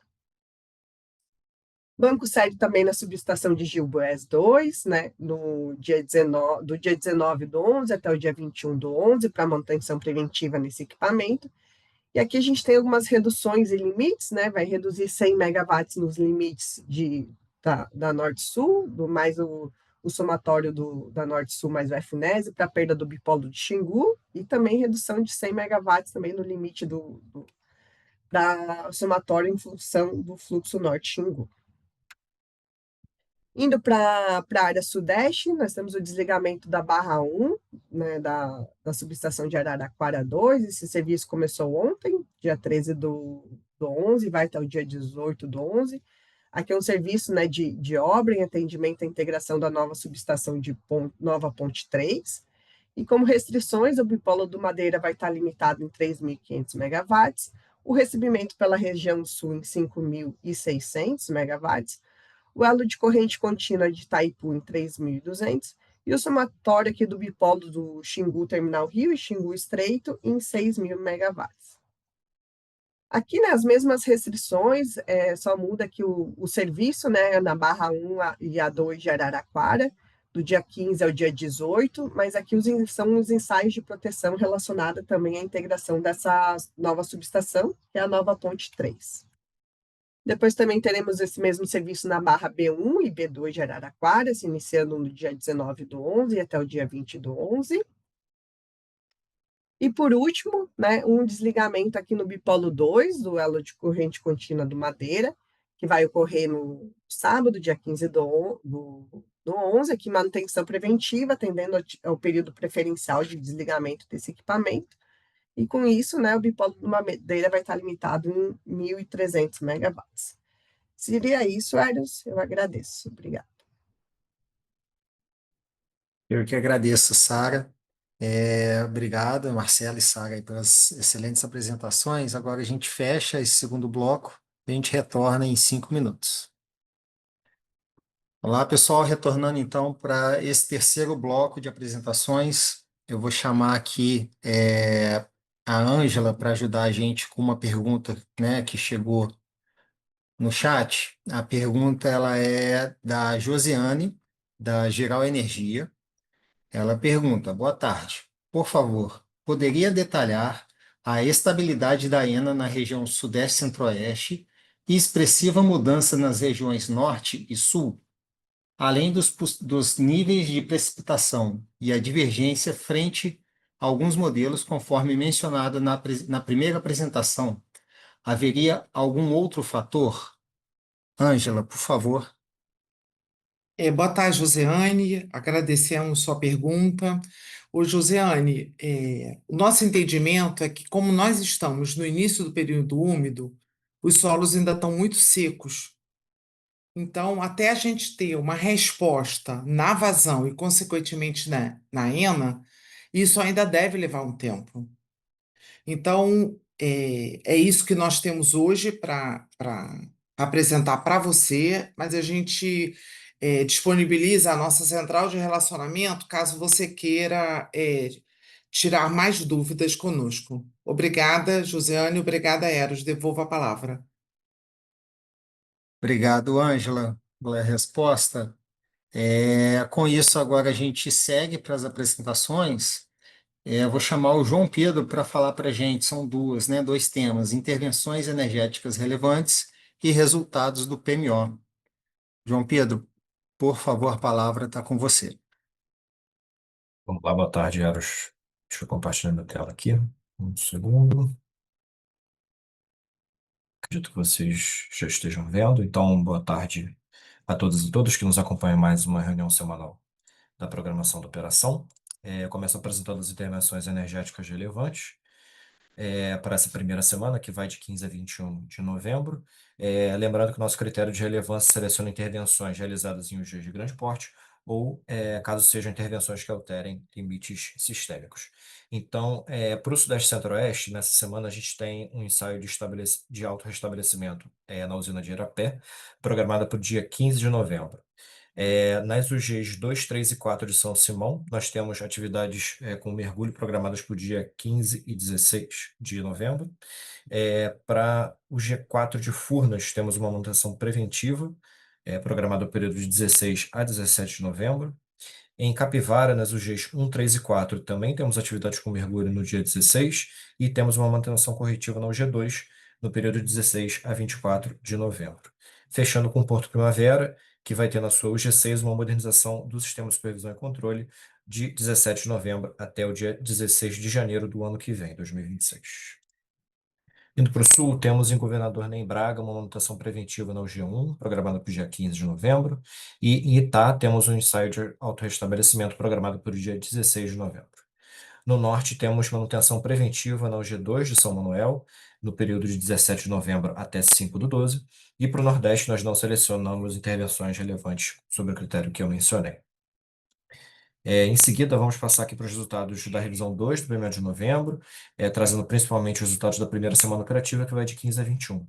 Banco Série também na subestação de Gilboés 2, né, do dia 19 do 11 até o dia 21 do 11, para manutenção preventiva nesse equipamento. E aqui a gente tem algumas reduções e limites, né? Vai reduzir 100 megawatts nos limites da Norte-Sul, mais o somatório da Norte-Sul mais o FNES, para a perda do bipolo de Xingu, e também redução de 100 megawatts também no limite para o somatório em função do fluxo Norte-Xingu. Indo para a área Sudeste, nós temos o desligamento da barra 1, né, da subestação de Araraquara 2. Esse serviço começou ontem, dia 13 do 11, vai até o dia 18 do 11. Aqui é um serviço, né, de obra em atendimento à integração da nova subestação de Nova Ponte 3. E como restrições, o bipolo do Madeira vai estar limitado em 3.500 megawatts, o recebimento pela região sul em 5.600 megawatts, o elo de corrente contínua de Itaipu em 3.200 e o somatório aqui do bipolo do Xingu Terminal Rio e Xingu Estreito em 6.000 megawatts. Aqui, nas mesmas restrições, só muda que o serviço, né, na barra 1 e a 2 de Araraquara, do dia 15 ao dia 18, mas aqui são os ensaios de proteção relacionada também à integração dessa nova subestação, que é a nova ponte 3. Depois também teremos esse mesmo serviço na barra B1 e B2 de Araraquara, se iniciando no dia 19/11 até o dia 20/11. E por último, né, um desligamento aqui no bipolo 2 do elo de corrente contínua do Madeira, que vai ocorrer no sábado, dia 15/11, aqui manutenção preventiva, atendendo ao período preferencial de desligamento desse equipamento. E com isso, né, o bipolo do Madeira vai estar limitado em 1.300 megawatts. Seria isso, Eros. Eu agradeço. Obrigada. Eu que agradeço, Sara. Obrigado, Marcelo e Sara, aí, pelas excelentes apresentações. Agora a gente fecha esse segundo bloco e a gente retorna em 5 minutos. Olá, pessoal, retornando então para esse terceiro bloco de apresentações. Eu vou chamar aqui a Ângela para ajudar a gente com uma pergunta, né, que chegou no chat. A pergunta ela é da Josiane, da Geral Energia. Ela pergunta: boa tarde. Por favor, poderia detalhar a estabilidade da ENA na região Sudeste e Centro-Oeste e expressiva mudança nas regiões Norte e Sul, além dos níveis de precipitação e a divergência frente a alguns modelos, conforme mencionado na primeira apresentação? Haveria algum outro fator? Ângela, por favor. Boa tarde, Josiane. Agradecemos sua pergunta. Ô, Josiane, o nosso entendimento é que, como nós estamos no início do período úmido, os solos ainda estão muito secos. Então, até a gente ter uma resposta na vazão e, consequentemente, na ENA, isso ainda deve levar um tempo. Então, é isso que nós temos hoje para apresentar para você, mas a gente disponibiliza a nossa central de relacionamento caso você queira tirar mais dúvidas conosco. Obrigada, Josiane, obrigada, Eros. Devolvo a palavra. Obrigado, Ângela, pela resposta. Com isso, agora a gente segue para as apresentações. Eu vou chamar o João Pedro para falar para a gente. São dois temas: intervenções energéticas relevantes e resultados do PMO. João Pedro, por favor, a palavra está com você. Vamos lá, boa tarde, Eros. Deixa eu compartilhar minha tela aqui. Um segundo. Acredito que vocês já estejam vendo. Então, boa tarde a todas e todos que nos acompanham em mais uma reunião semanal da programação da operação. Eu começo apresentando as intervenções energéticas relevantes para essa primeira semana, que vai de 15 a 21 de novembro. Lembrando que o nosso critério de relevância seleciona intervenções realizadas em UGs de grande porte ou caso sejam intervenções que alterem limites sistêmicos. Então, para o Sudeste e Centro-Oeste, nessa semana a gente tem um ensaio de autorrestabelecimento na usina de Irapé, programada para o dia 15 de novembro. Nas UGs 2, 3 e 4 de São Simão, nós temos atividades com mergulho programadas para o dia 15 e 16 de novembro. Para o G4 de Furnas, temos uma manutenção preventiva, programada no período de 16 a 17 de novembro. Em Capivara, nas UGs 1, 3 e 4, também temos atividades com mergulho no dia 16 e temos uma manutenção corretiva na UG2 no período de 16 a 24 de novembro. Fechando com o Porto Primavera, que vai ter na sua UG6 uma modernização do sistema de supervisão e controle de 17 de novembro até o dia 16 de janeiro do ano que vem, 2026. Indo para o sul, temos em Governador Ney Braga uma manutenção preventiva na UG1, programada para o dia 15 de novembro, e em Itá temos um ensaio de autorrestabelecimento programado para o dia 16 de novembro. No norte, temos manutenção preventiva na UG2 de São Manuel, no período de 17 de novembro até 5/12, e para o nordeste nós não selecionamos intervenções relevantes sobre o critério que eu mencionei. Em seguida, vamos passar aqui para os resultados da revisão 2 do 1º de novembro, trazendo principalmente os resultados da primeira semana operativa, que vai de 15 a 21.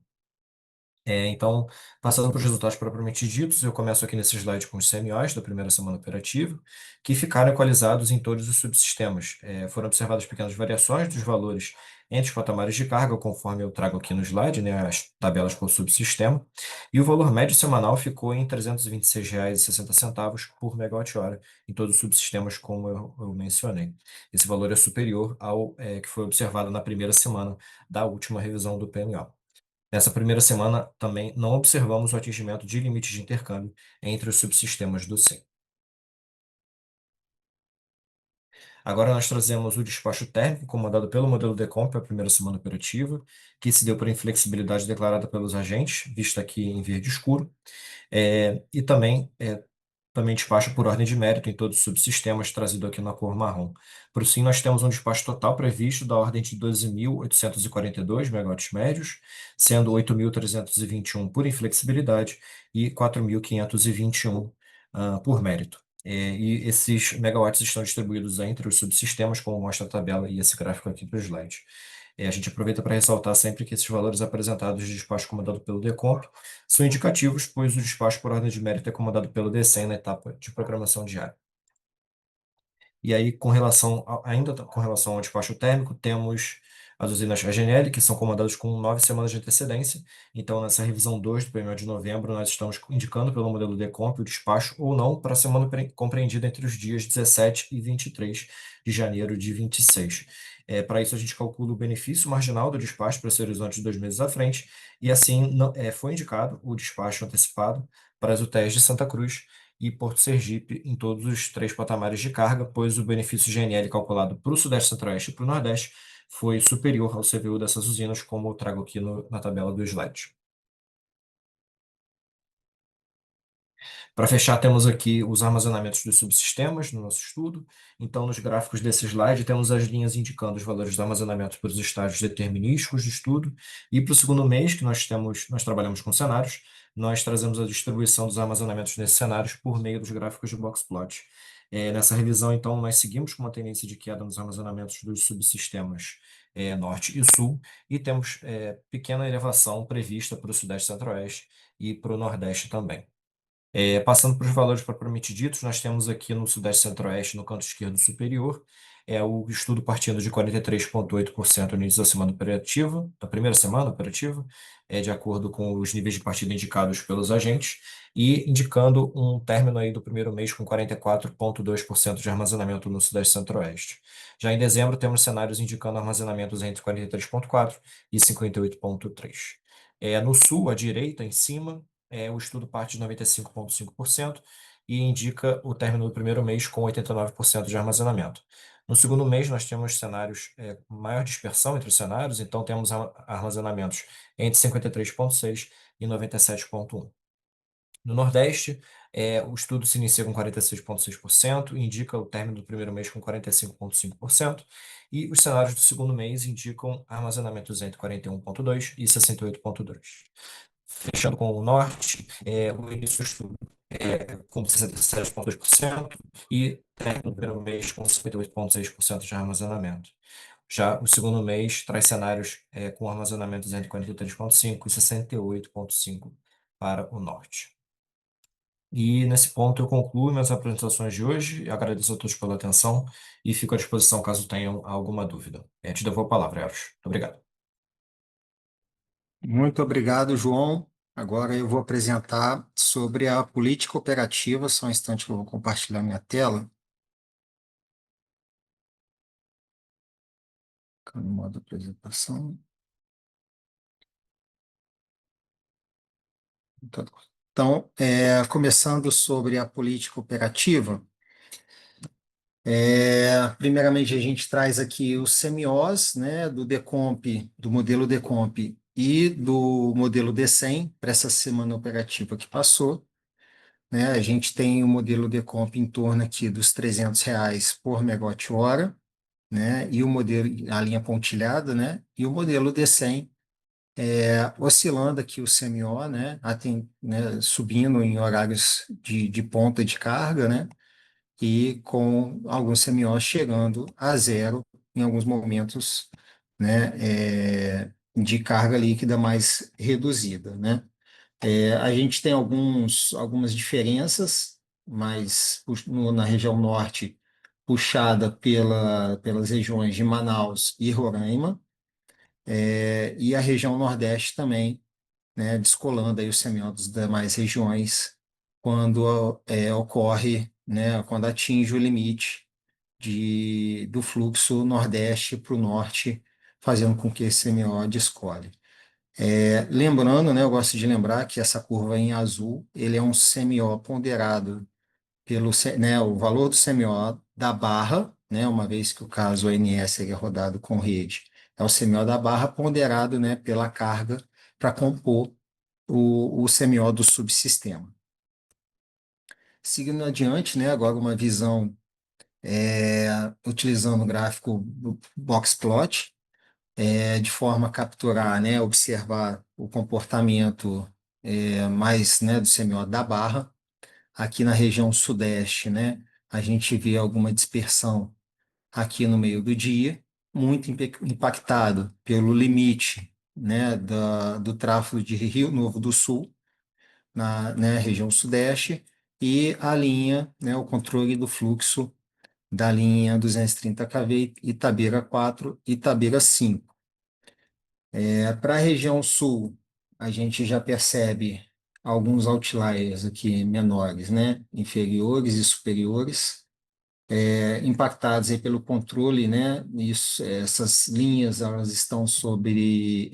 Então, passando para os resultados propriamente ditos, eu começo aqui nesse slide com os CMOs da primeira semana operativa, que ficaram equalizados em todos os subsistemas. Foram observadas pequenas variações dos valores entre os patamares de carga, conforme eu trago aqui no slide, né, as tabelas por subsistema, e o valor médio semanal ficou em R$ 326,60 por megawatt-hora em todos os subsistemas, como eu mencionei. Esse valor é superior ao que foi observado na primeira semana da última revisão do PMO. Nessa primeira semana, também não observamos o atingimento de limites de intercâmbio entre os subsistemas do SEM. Agora nós trazemos o despacho térmico comandado pelo modelo DECOM para a primeira semana operativa, que se deu por inflexibilidade declarada pelos agentes, vista aqui em verde escuro, e também despacho por ordem de mérito em todos os subsistemas, trazido aqui na cor marrom. Por fim, nós temos um despacho total previsto da ordem de 12.842 megawatts médios, sendo 8.321 por inflexibilidade e 4.521 por mérito. E esses megawatts estão distribuídos entre os subsistemas, como mostra a tabela e esse gráfico aqui do slide. A gente aproveita para ressaltar sempre que esses valores apresentados de despacho comandado pelo DECOMP são indicativos, pois o despacho por ordem de mérito é comandado pelo DECEM na etapa de programação diária. E aí, ainda com relação ao despacho térmico, temos as usinas AGNL, que são comandadas com 9 semanas de antecedência. Então, nessa revisão 2 do PMO de novembro, nós estamos indicando pelo modelo DECOMP o despacho ou não para a semana compreendida entre os dias 17 e 23 de janeiro de 26. Para isso, a gente calcula o benefício marginal do despacho para esse horizonte de 2 meses à frente, e assim foi indicado o despacho antecipado para as UTEs de Santa Cruz e Porto Sergipe em todos os 3 patamares de carga, pois o benefício GNL calculado para o Sudeste Centro-Oeste e para o Nordeste foi superior ao CVU dessas usinas, como eu trago aqui na tabela do slide. Para fechar, temos aqui os armazenamentos dos subsistemas no nosso estudo. Então, nos gráficos desse slide, temos as linhas indicando os valores de armazenamento para os estágios determinísticos do estudo. E para o segundo mês, que nós trabalhamos com cenários, nós trazemos a distribuição dos armazenamentos nesses cenários por meio dos gráficos de boxplot. Nessa revisão, então, nós seguimos com uma tendência de queda nos armazenamentos dos subsistemas Norte e Sul, e temos pequena elevação prevista para o Sudeste Centro-Oeste e para o Nordeste também. Passando para os valores propriamente ditos, nós temos aqui no Sudeste Centro-Oeste, no canto esquerdo superior, o estudo partindo de 43,8% no início da semana operativa, da primeira semana operativa, de acordo com os níveis de partida indicados pelos agentes, e indicando um término aí do primeiro mês com 44,2% de armazenamento no Sudeste Centro-Oeste. Já em dezembro, temos cenários indicando armazenamentos entre 43,4% e 58,3%. No Sul, à direita, em cima, o estudo parte de 95,5% e indica o término do primeiro mês com 89% de armazenamento. No segundo mês, nós temos cenários com maior dispersão entre os cenários, então temos armazenamentos entre 53,6% e 97,1%. No Nordeste, o estudo se inicia com 46,6%, indica o término do primeiro mês com 45,5%, e os cenários do segundo mês indicam armazenamentos entre 41,2% e 68,2%. Fechando com o Norte, o início do estudo com 67,2% e término do primeiro mês com 58,6% de armazenamento. Já o segundo mês traz cenários com armazenamentos entre 43,5% e 68,5% para o Norte. E nesse ponto eu concluo minhas apresentações de hoje. Agradeço a todos pela atenção e fico à disposição caso tenham alguma dúvida. Te devolvo a palavra, Eros. Muito obrigado. Muito obrigado, João. Agora eu vou apresentar sobre a política operativa. Só um instante que eu vou compartilhar minha tela. No modo apresentação. Então, começando sobre a política operativa, primeiramente a gente traz aqui os CMOs, né, do DECOMP, do modelo DECOMP e do modelo DECEM para essa semana operativa que passou. Né? A gente tem o modelo DECOMP em torno aqui dos R$ 300 por megawatt-hora, né? E o modelo, a linha pontilhada, né? E o modelo DECEM oscilando aqui o CMO, né, subindo em horários de ponta de carga, né, e com alguns CMOs chegando a zero em alguns momentos, né, de carga líquida mais reduzida, né. A gente tem algumas diferenças, mas na região norte, puxada pelas regiões de Manaus e Roraima, e a região Nordeste também, né, descolando aí os semióticos das demais regiões quando ocorre, né, quando atinge o limite do fluxo Nordeste para o Norte, fazendo com que esse semió descole. Lembrando, né, eu gosto de lembrar que essa curva em azul, ele é um semió ponderado né, o valor do CMO da barra, né, uma vez que o caso ONS ele é rodado com rede, é o CMO da barra ponderado, né, pela carga para compor o CMO do subsistema. Seguindo adiante, né, agora uma visão utilizando o gráfico do boxplot, de forma a capturar, né, observar o comportamento mais, né, do CMO da barra. Aqui na região sudeste, né, a gente vê alguma dispersão aqui no meio do dia, muito impactado pelo limite, né, do tráfego de Rio Novo do Sul, na, né, região sudeste, e a linha, né, o controle do fluxo da linha 230 kV Itabira 4, Itabira 5. Para a região sul, a gente já percebe alguns outliers aqui menores, né, inferiores e superiores, impactados aí pelo controle, né, essas linhas, elas estão sobre,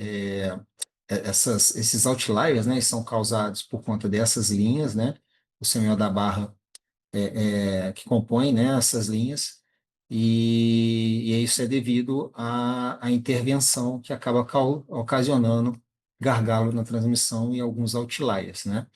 esses outliers, né, são causados por conta dessas linhas, né, o CMO da barra que compõe, né, essas linhas, e isso é devido à intervenção que acaba ocasionando gargalo na transmissão e alguns outliers, né?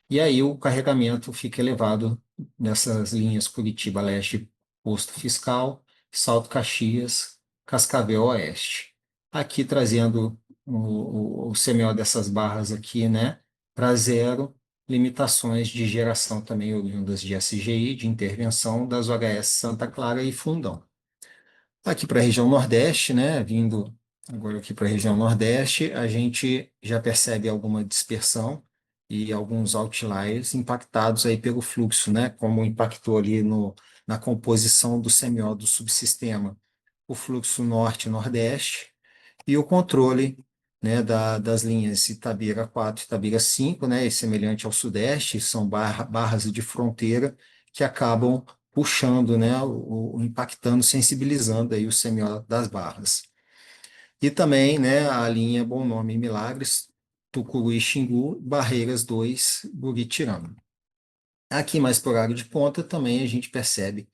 E aí o carregamento fica elevado nessas linhas Curitiba Leste, Posto Fiscal, Salto Caxias, Cascavel Oeste. Aqui trazendo o CMO dessas barras aqui, né, para zero, limitações de geração também oriundas de SGI, de intervenção das OHS Santa Clara e Fundão. Aqui para a região Nordeste, né, vindo agora aqui para a região Nordeste, a gente já percebe alguma dispersão e alguns outliers impactados aí pelo fluxo, né, como impactou ali na composição do CMO do subsistema, o fluxo Norte-Nordeste e o controle, né, das linhas Itabira 4 e Itabira 5, né, e semelhante ao Sudeste, são barras de fronteira que acabam puxando, né, impactando, sensibilizando aí o CMO das barras. E também, né, a linha Bom Nome e Milagres, Tucuruí e Xingu, Barreiras 2, Buritirama. Aqui mais por área de ponta também a gente percebe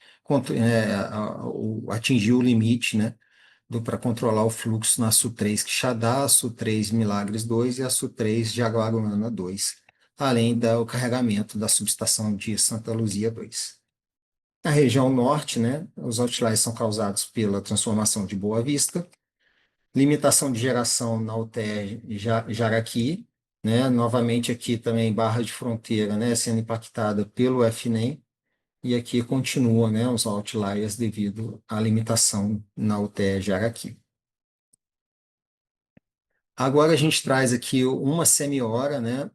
atingir o limite, né, para controlar o fluxo na SU3 Quixadá, a SU3 Milagres 2 e a SU3 Jaguaruana 2, além do carregamento da subestação de Santa Luzia 2. Na região norte, né, os outliers são causados pela transformação de Boa Vista, limitação de geração na UTE Jaraqui, né, novamente aqui também Barra de Fronteira, né, sendo impactada pelo FNEM, e aqui continua, né, os outliers devido à limitação na UTE Jaraqui. Agora a gente traz aqui uma semi-hora, né,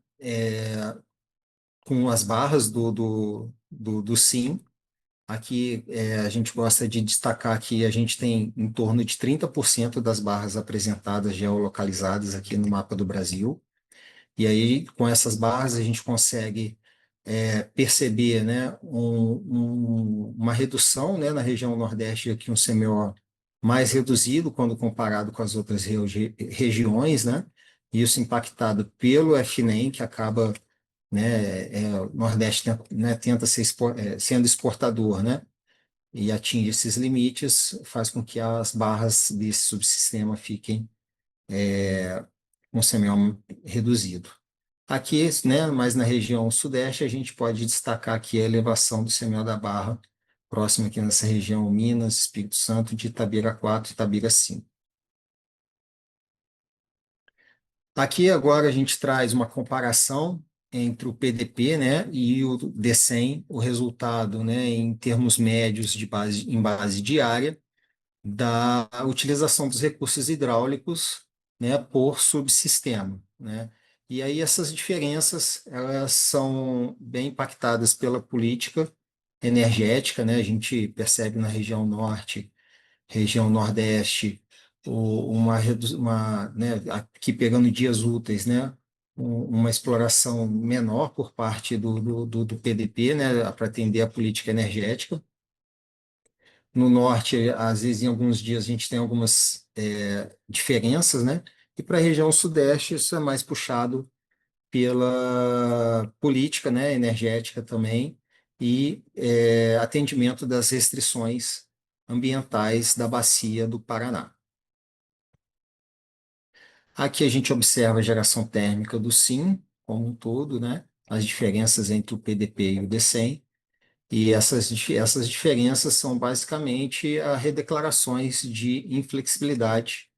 com as barras do SIM. Aqui a gente gosta de destacar que a gente tem em torno de 30% das barras apresentadas geolocalizadas aqui no mapa do Brasil. E aí, com essas barras, a gente consegue perceber, né, uma redução, né, na região Nordeste, aqui um CMO mais reduzido quando comparado com as outras regiões, né? Isso impactado pelo FNEM, que acaba, né, o Nordeste, né, tenta ser sendo exportador, né? E atinge esses limites, faz com que as barras desse subsistema fiquem com CMO reduzido. Aqui, né, mas na região sudeste, a gente pode destacar aqui a elevação do CMO da barra, próximo aqui nessa região Minas, Espírito Santo, de Itabira 4 e Itabira 5. Aqui agora a gente traz uma comparação entre o PDP, né, e o DECEM, o resultado, né, em termos médios em base diária, da utilização dos recursos hidráulicos, né, por subsistema, né? E aí essas diferenças, elas são bem impactadas pela política energética, né? A gente percebe na região norte, região nordeste, né, aqui pegando dias úteis, né, uma exploração menor por parte do PDP, né, para atender a política energética. No norte, às vezes, em alguns dias, a gente tem algumas diferenças, né? E para a região sudeste, isso é mais puxado pela política, né, energética também e atendimento das restrições ambientais da bacia do Paraná. Aqui a gente observa a geração térmica do SIM como um todo, né? As diferenças entre o PDP e o DCEM. E essas diferenças são basicamente redeclarações de inflexibilidade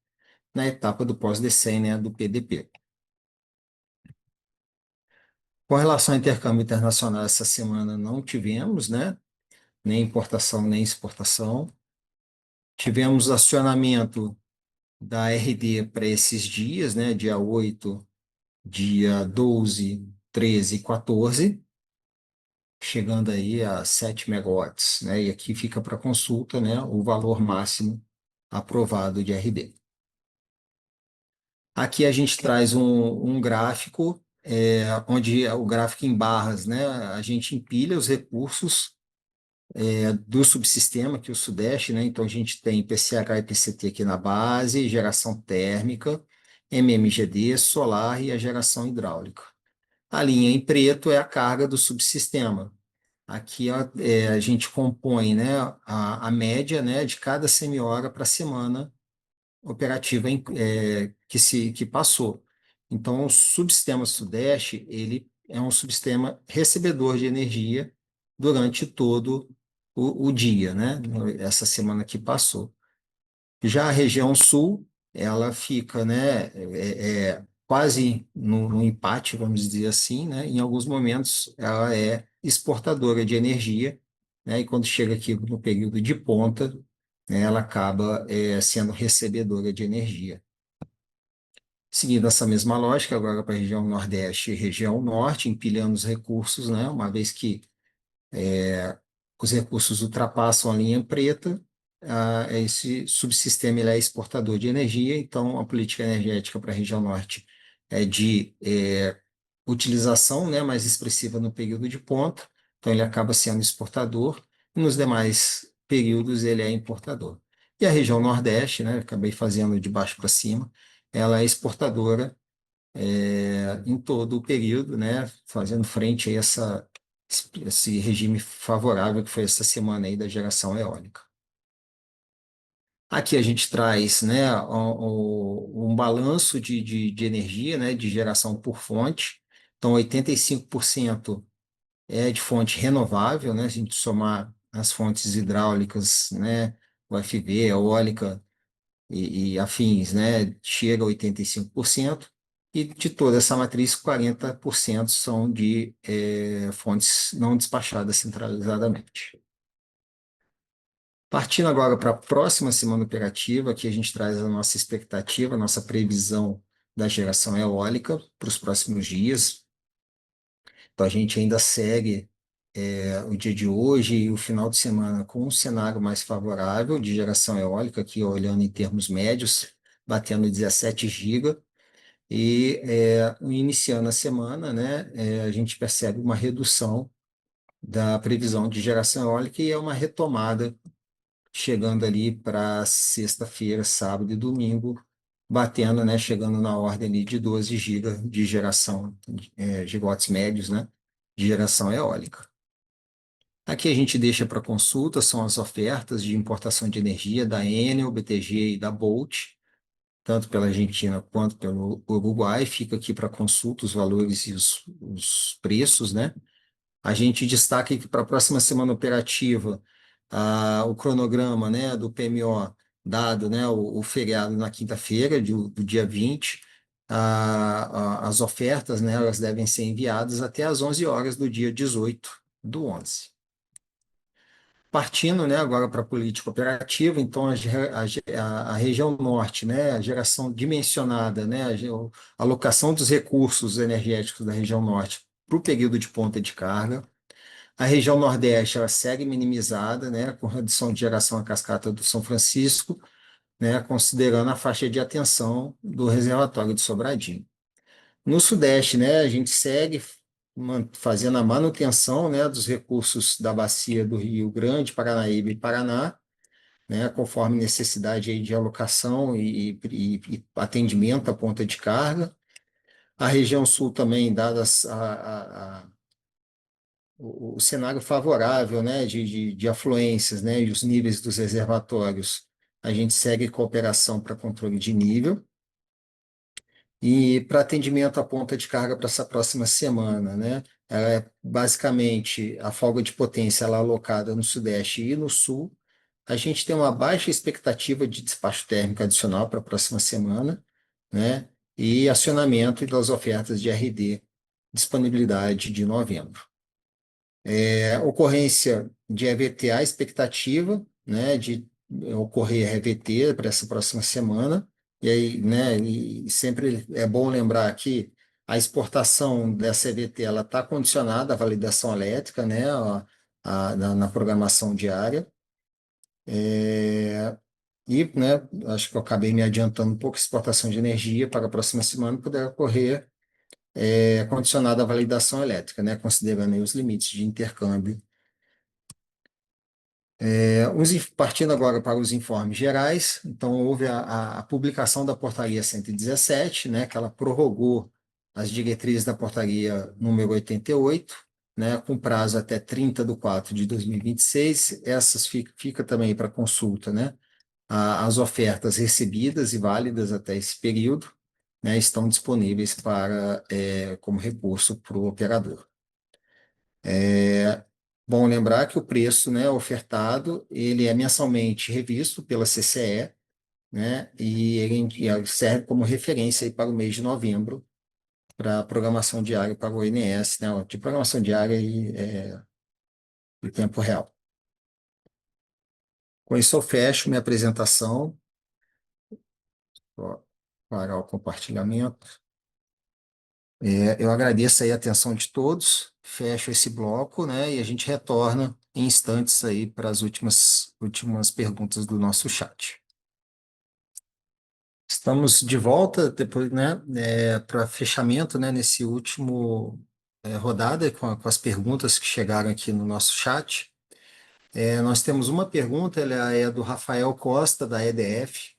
na etapa do pós-DCEM, né, do PDP. Com relação ao intercâmbio internacional, essa semana não tivemos, né, nem importação nem exportação. Tivemos acionamento da RD para esses dias, né, dia 8, dia 12, 13 e 14, chegando aí a 7 megawatts, né, e aqui fica para consulta, né, o valor máximo aprovado de RD. Aqui a gente traz um gráfico, onde o gráfico em barras, né, a gente empilha os recursos do subsistema, que é o Sudeste, né, então a gente tem PCH e PCT aqui na base, geração térmica, MMGD, solar e a geração hidráulica. A linha em preto é a carga do subsistema. Aqui ó, a gente compõe, né, a média, né, de cada semi-hora para a semana operativa que passou. Então, o subsistema Sudeste, ele é um subsistema recebedor de energia durante todo o dia, né? Essa semana que passou. Já a região Sul, ela fica, né, quase no empate, vamos dizer assim, né? Em alguns momentos, ela é exportadora de energia, né? E quando chega aqui no período de ponta, né, ela acaba sendo recebedora de energia. Seguindo essa mesma lógica, agora para a região Nordeste e região Norte, empilhando os recursos, né, uma vez que os recursos ultrapassam a linha preta, esse subsistema ele é exportador de energia, então a política energética para a região Norte é de utilização, né, mais expressiva no período de ponta, então ele acaba sendo exportador, e nos demais períodos ele é importador. E a região Nordeste, né, acabei fazendo de baixo para cima, ela é exportadora em todo o período, né, fazendo frente a esse regime favorável que foi essa semana aí da geração eólica. Aqui a gente traz, né, um balanço de energia, né, de geração por fonte. Então, 85% é de fonte renovável, né, se a gente somar as fontes hidráulicas, né, UFV, eólica e afins, né, chega a 85%. E de toda essa matriz, 40% são de fontes não despachadas centralizadamente. Partindo agora para a próxima semana operativa, aqui a gente traz a nossa expectativa, a nossa previsão da geração eólica para os próximos dias. Então, a gente ainda segue o dia de hoje e o final de semana com um cenário mais favorável de geração eólica, aqui olhando em termos médios, batendo 17 GB. E iniciando a semana, né, a gente percebe uma redução da previsão de geração eólica e é uma retomada chegando ali para sexta-feira, sábado e domingo, batendo, né, chegando na ordem ali de 12 GB de geração, gigawatts médios, né, de geração eólica. Aqui a gente deixa para consulta, são as ofertas de importação de energia da Enel, BTG e da Bolt, tanto pela Argentina quanto pelo Uruguai, fica aqui para consulta os valores e os preços, né? A gente destaca aqui para a próxima semana operativa o cronograma, né, do PMO, dado, né, o feriado na quinta-feira, do dia 20, as ofertas, né, elas devem ser enviadas até às 11 horas do dia 18 do 11. Partindo, né, agora para a política operativa, então a região norte, né, a geração dimensionada, né, a alocação dos recursos energéticos da região norte para o período de ponta de carga. A região nordeste ela segue minimizada, né, com redução de geração à cascata do São Francisco, né, considerando a faixa de atenção do reservatório de Sobradinho. No Sudeste, né, a gente segue fazendo a manutenção, né, dos recursos da bacia do Rio Grande, Paranaíba e Paraná, né, conforme necessidade aí de alocação e atendimento à ponta de carga. A região sul também, dadas o cenário favorável, né, de afluências, né, e os níveis dos reservatórios, a gente segue cooperação para controle de nível. E para atendimento à ponta de carga para essa próxima semana, né? Ela é basicamente a folga de potência ela é alocada no Sudeste e no Sul. A gente tem uma baixa expectativa de despacho térmico adicional para a próxima semana, né? E acionamento das ofertas de RD, disponibilidade de novembro. Ocorrência de EVT, a expectativa, né, de ocorrer EVT para essa próxima semana. E aí, né, e sempre é bom lembrar que a exportação dessa EVT ela está condicionada à validação elétrica, né, na programação diária. E, né, acho que eu acabei me adiantando um pouco, exportação de energia para a próxima semana poderá ocorrer condicionada à validação elétrica, né, considerando aí os limites de intercâmbio. Partindo agora para os informes gerais, então houve a publicação da portaria 117, né, que ela prorrogou as diretrizes da portaria número 88, né, com prazo até 30/4/2026. Essas fica também para consulta, né, as ofertas recebidas e válidas até esse período, né, estão disponíveis como recurso para o operador. Bom lembrar que o preço, né, ofertado, ele é mensalmente revisto pela CCE, né, e ele serve como referência aí para o mês de novembro, para a programação diária para o ONS, né, de programação diária em tempo real. Com isso eu fecho minha apresentação. Vou parar o compartilhamento. Eu agradeço aí a atenção de todos, fecho esse bloco, né, e a gente retorna em instantes aí para as últimas perguntas do nosso chat. Estamos de volta depois, né, para fechamento, né, nesse último rodada com as perguntas que chegaram aqui no nosso chat. Nós temos uma pergunta, ela é do Rafael Costa, da EDF.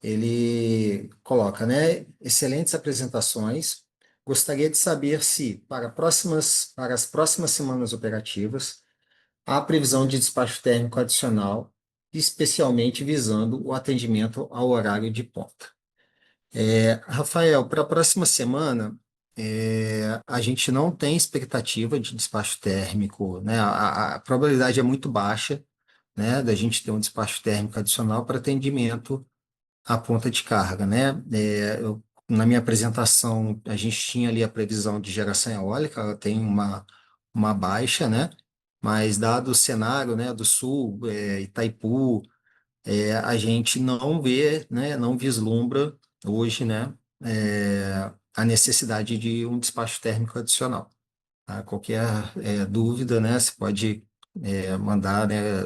Ele coloca, né, excelentes apresentações. Gostaria de saber se, para as próximas semanas operativas, há previsão de despacho térmico adicional, especialmente visando o atendimento ao horário de ponta. Rafael, para a próxima semana, a gente não tem expectativa de despacho térmico, né? A probabilidade é muito baixa, né, da gente ter um despacho térmico adicional para atendimento à ponta de carga, né? Na minha apresentação, a gente tinha ali a previsão de geração eólica, ela tem uma baixa, né? Mas dado o cenário, né, do Sul, Itaipu, a gente não vê, né, não vislumbra hoje, né, a necessidade de um despacho térmico adicional. Tá? Qualquer dúvida, né, você pode mandar, né,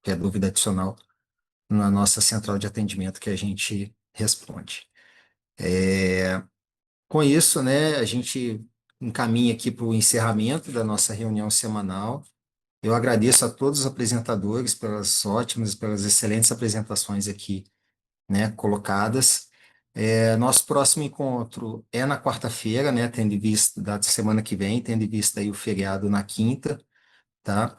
qualquer dúvida adicional na nossa central de atendimento que a gente responde. Com isso, né, a gente encaminha aqui para o encerramento da nossa reunião semanal. Eu agradeço a todos os apresentadores pelas ótimas, pelas excelentes apresentações aqui, né, colocadas. Nosso próximo encontro é na quarta-feira, né, tendo em vista da semana que vem, tendo em vista aí o feriado na quinta, tá?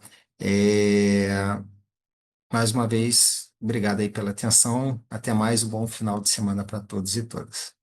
Mais uma vez, obrigado aí pela atenção. Até mais, um bom final de semana para todos e todas.